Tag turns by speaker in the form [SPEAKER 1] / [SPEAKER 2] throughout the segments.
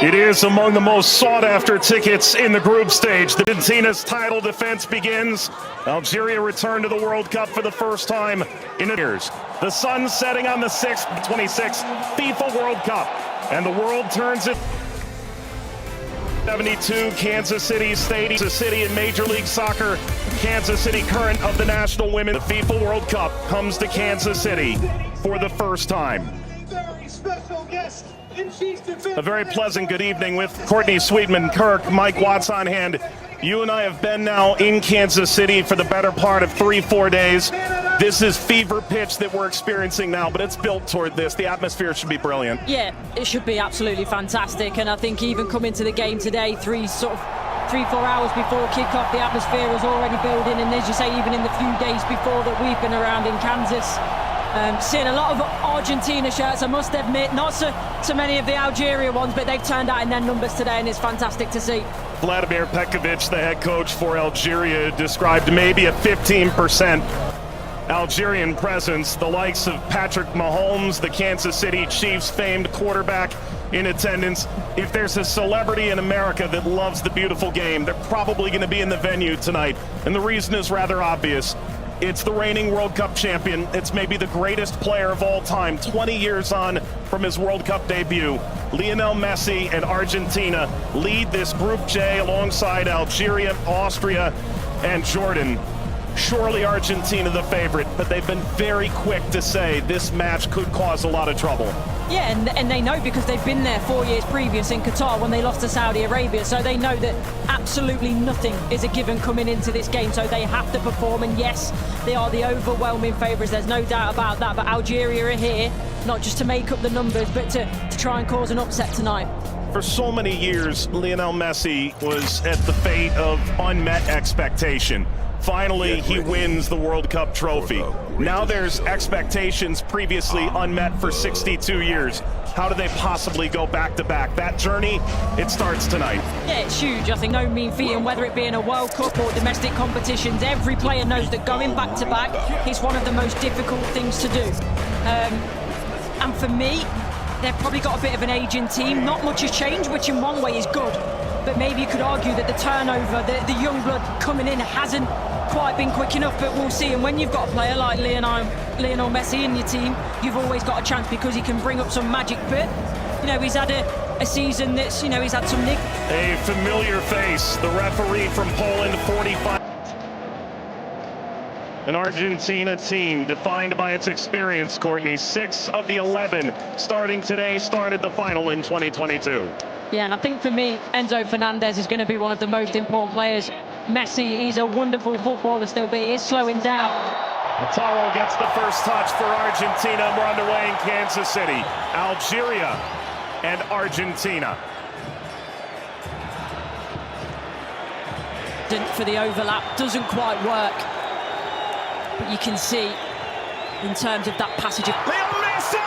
[SPEAKER 1] It is among the most sought-after tickets in the group stage. The Argentina's title defense begins. Algeria returned to the World Cup for the first time in years. The sun setting on the 26th FIFA World Cup, and the world turns it. 72 Kansas City Stadium, Kansas City in Major League Soccer, Kansas City current of the national women. The FIFA World Cup comes to Kansas City for the first time.
[SPEAKER 2] Very special guest.
[SPEAKER 1] A very pleasant good evening with Courtney Sweetman, Kirk, Mike Watts on hand. You and I have been now in Kansas City for the better part of 3-4 days. This is fever pitch that we're experiencing now, but it's built toward this. The atmosphere should be brilliant.
[SPEAKER 3] Yeah, it should be absolutely fantastic. And I think even coming to the game today, 3-4 hours before kickoff, the atmosphere was already building. And as you say, even in the few days before that we've been around in Kansas, seeing a lot of Argentina shirts, I must admit, not so many of the Algeria ones, but they've turned out in their numbers today, and it's fantastic to see.
[SPEAKER 1] Vladimir Petkovic, the head coach for Algeria, described maybe a 15% Algerian presence. The likes of Patrick Mahomes, the Kansas City Chiefs famed quarterback, in attendance. If there's a celebrity in America that loves the beautiful game, they're probably going to be in the venue tonight. And the reason is rather obvious. It's the reigning World Cup champion. It's maybe the greatest player of all time, 20 years on from his World Cup debut. Lionel Messi and Argentina lead this Group J alongside Algeria, Austria, and Jordan. Surely Argentina the favorite, but they've been very quick to say this match could cause a lot of trouble.
[SPEAKER 3] Yeah, and they know because they've been there 4 years previous in Qatar when they lost to Saudi Arabia, so they know that absolutely nothing is a given coming into this game, so they have to perform. And yes, they are the overwhelming favourites, there's no doubt about that, but Algeria are here not just to make up the numbers, but to try and cause an upset tonight.
[SPEAKER 1] For so many years, Lionel Messi was at the fate of unmet expectation. Finally, he wins the World Cup trophy. Now there's expectations previously unmet for 62 years. How do they possibly go back-to-back? That journey, it starts tonight.
[SPEAKER 3] Yeah, it's huge. I think no mean feat, and whether it be in a World Cup or domestic competitions, every player knows that going back-to-back is one of the most difficult things to do. And for me, they've probably got a bit of an aging team. Not much has changed, which in one way is good. But maybe you could argue that the turnover, the young blood coming in hasn't quite been quick enough, but we'll see. And when you've got a player like Lionel Messi in your team, you've always got a chance because he can bring up some magic. But, you know, he's had a season that's, you know, he's had some nick.
[SPEAKER 1] A familiar face, the referee from Poland, 45. An Argentina team defined by its experience, Courtney. 6 of the 11 starting today started the final in 2022.
[SPEAKER 3] Yeah, and I think for me, Enzo Fernandez is going to be one of the most important players. Messi, he's a wonderful footballer still, but he is slowing down.
[SPEAKER 1] Lautaro gets the first touch for Argentina. We're underway in Kansas City. Algeria and Argentina.
[SPEAKER 3] For the overlap, doesn't quite work. But you can see, in terms of that passage of...
[SPEAKER 1] Lionel Messi!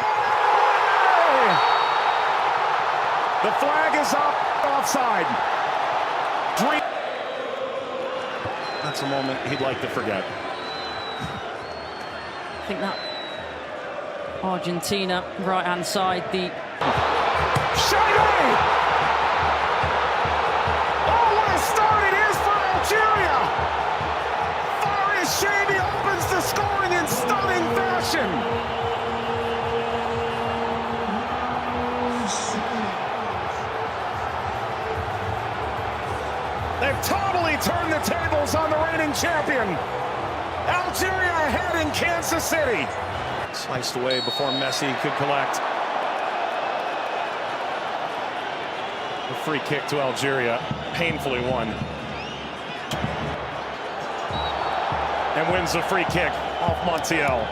[SPEAKER 1] The flag is up, offside. That's a moment he'd like to forget.
[SPEAKER 3] I think that Argentina, right-hand side, the...
[SPEAKER 1] Shady! Oh, what a start it is for Algeria! Faris Shady opens the scoring in stunning fashion. They've totally turned the tables on the reigning champion. Algeria ahead in Kansas City. Sliced away before Messi could collect. A free kick to Algeria, painfully won. And wins the free kick off Montiel.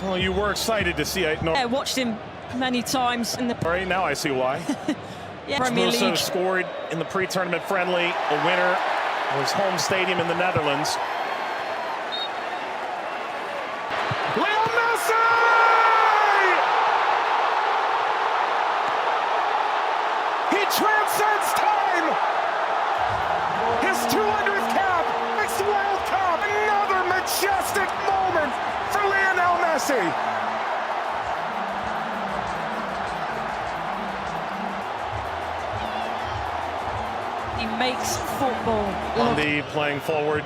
[SPEAKER 1] Well, you were excited to see it. No.
[SPEAKER 3] I watched him many times in the...
[SPEAKER 1] Right, now I see why.
[SPEAKER 3] Yeah, Premier League.
[SPEAKER 1] Scored in the pre-tournament friendly. A winner of his home stadium in the Netherlands. Lionel Messi! He transcends time! His 200th cap makes the World Cup. Another majestic moment for Lionel Messi.
[SPEAKER 3] He makes football look.
[SPEAKER 1] Andy playing forward.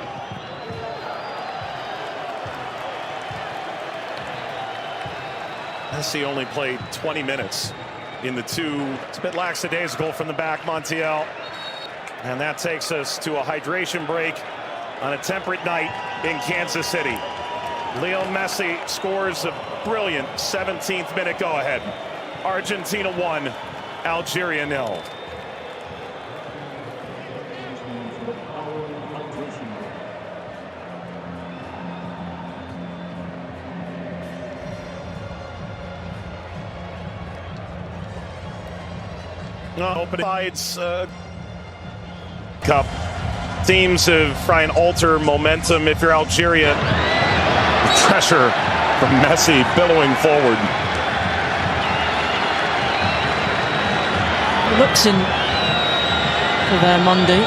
[SPEAKER 1] Messi only played 20 minutes in the two. It's a bit lackadaisical from the back, Montiel. And that takes us to a hydration break on a temperate night in Kansas City. Lionel Messi scores a brilliant 17th minute go-ahead. Argentina 1, Algeria 0. Opening sides Cup seems to try and alter momentum. If you're Algeria, pressure from Messi billowing forward.
[SPEAKER 3] Looks in for their Monday.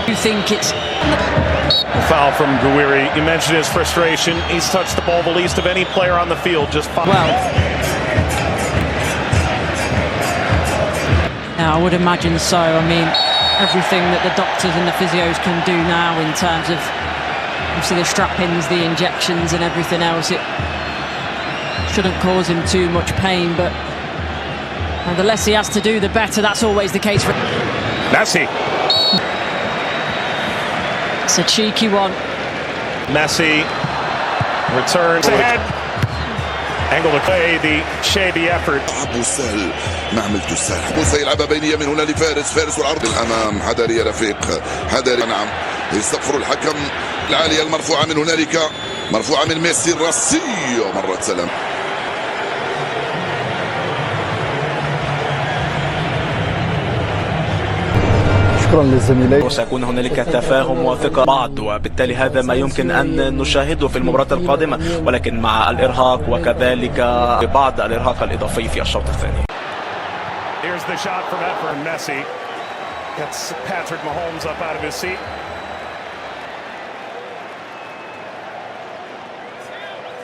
[SPEAKER 3] You think it's
[SPEAKER 1] a foul from Gouiri. You mentioned his frustration. He's touched the ball the least of any player on the field. Just five.
[SPEAKER 3] well. Yeah, I would imagine so. I mean, everything that the doctors and the physios can do now in terms of obviously the strap-ins, the injections and everything else, it shouldn't cause him too much pain, but the less he has to do, the better. That's always the case for
[SPEAKER 1] Messi.
[SPEAKER 3] It's a cheeky one.
[SPEAKER 1] Messi returns ahead. Angle to play the shady effort.
[SPEAKER 4] ابو سهل ما عملته سهل. موسى يلعبها بينيه من هنا لفارس، فارس والعرض الامام. حذر يا رفيق، حذر. نعم يستغفر الحكم. العاليه المرفوعه من هنالك، مرفوعه من ميسي الراسيه مرة سلام.
[SPEAKER 5] شكرا للزميلين.
[SPEAKER 6] وسيكون هنالك تفاهم وثقة بعض، وبالتالي هذا ما يمكن أن نشاهده في المباراة القادمة، ولكن مع الإرهاق وكذلك بعض الإرهاق الإضافي في الشوط الثاني.
[SPEAKER 1] Here's the shot from Efren. Messi gets Patrick Mahomes up out of his seat.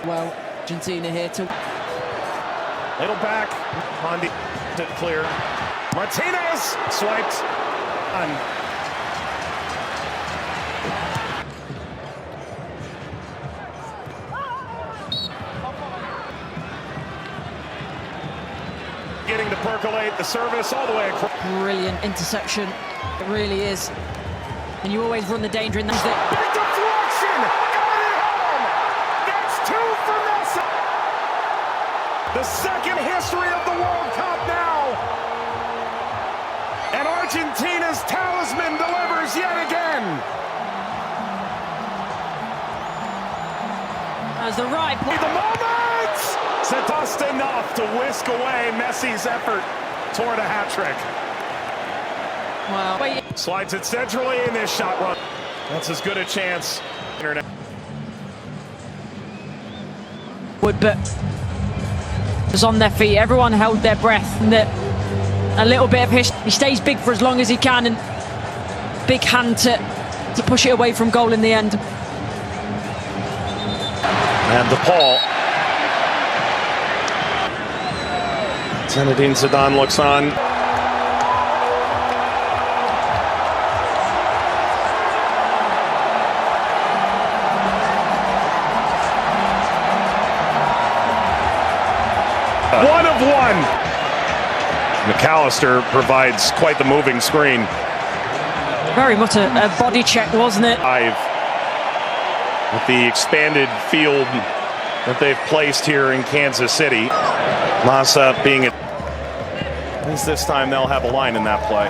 [SPEAKER 3] Well, Argentina here to
[SPEAKER 1] Little back. Mondi did clear. Martinez swiped. Getting to percolate the service all the way across.
[SPEAKER 3] brilliant interception. It really is. And you always run the danger in that.
[SPEAKER 1] Big deflection! Got it home! That's two for Messi! The second history of the World Cup now! And Argentina's talisman delivers yet again!
[SPEAKER 3] As the right play.
[SPEAKER 1] The moment! Just enough to whisk away Messi's effort toward a hat-trick.
[SPEAKER 3] Wow.
[SPEAKER 1] Slides it centrally in this shot run. That's as good a chance.
[SPEAKER 3] But was on their feet. Everyone held their breath. And a little bit of history. He stays big for as long as he can, and big hand to push it away from goal in the end.
[SPEAKER 1] And DePaul. Zinedine Zidane looks on. One of one. McAllister provides quite the moving screen.
[SPEAKER 3] Very much a body check, wasn't it?
[SPEAKER 1] With the expanded field that they've placed here in Kansas City. Massa being at least this time they'll have a line in that play.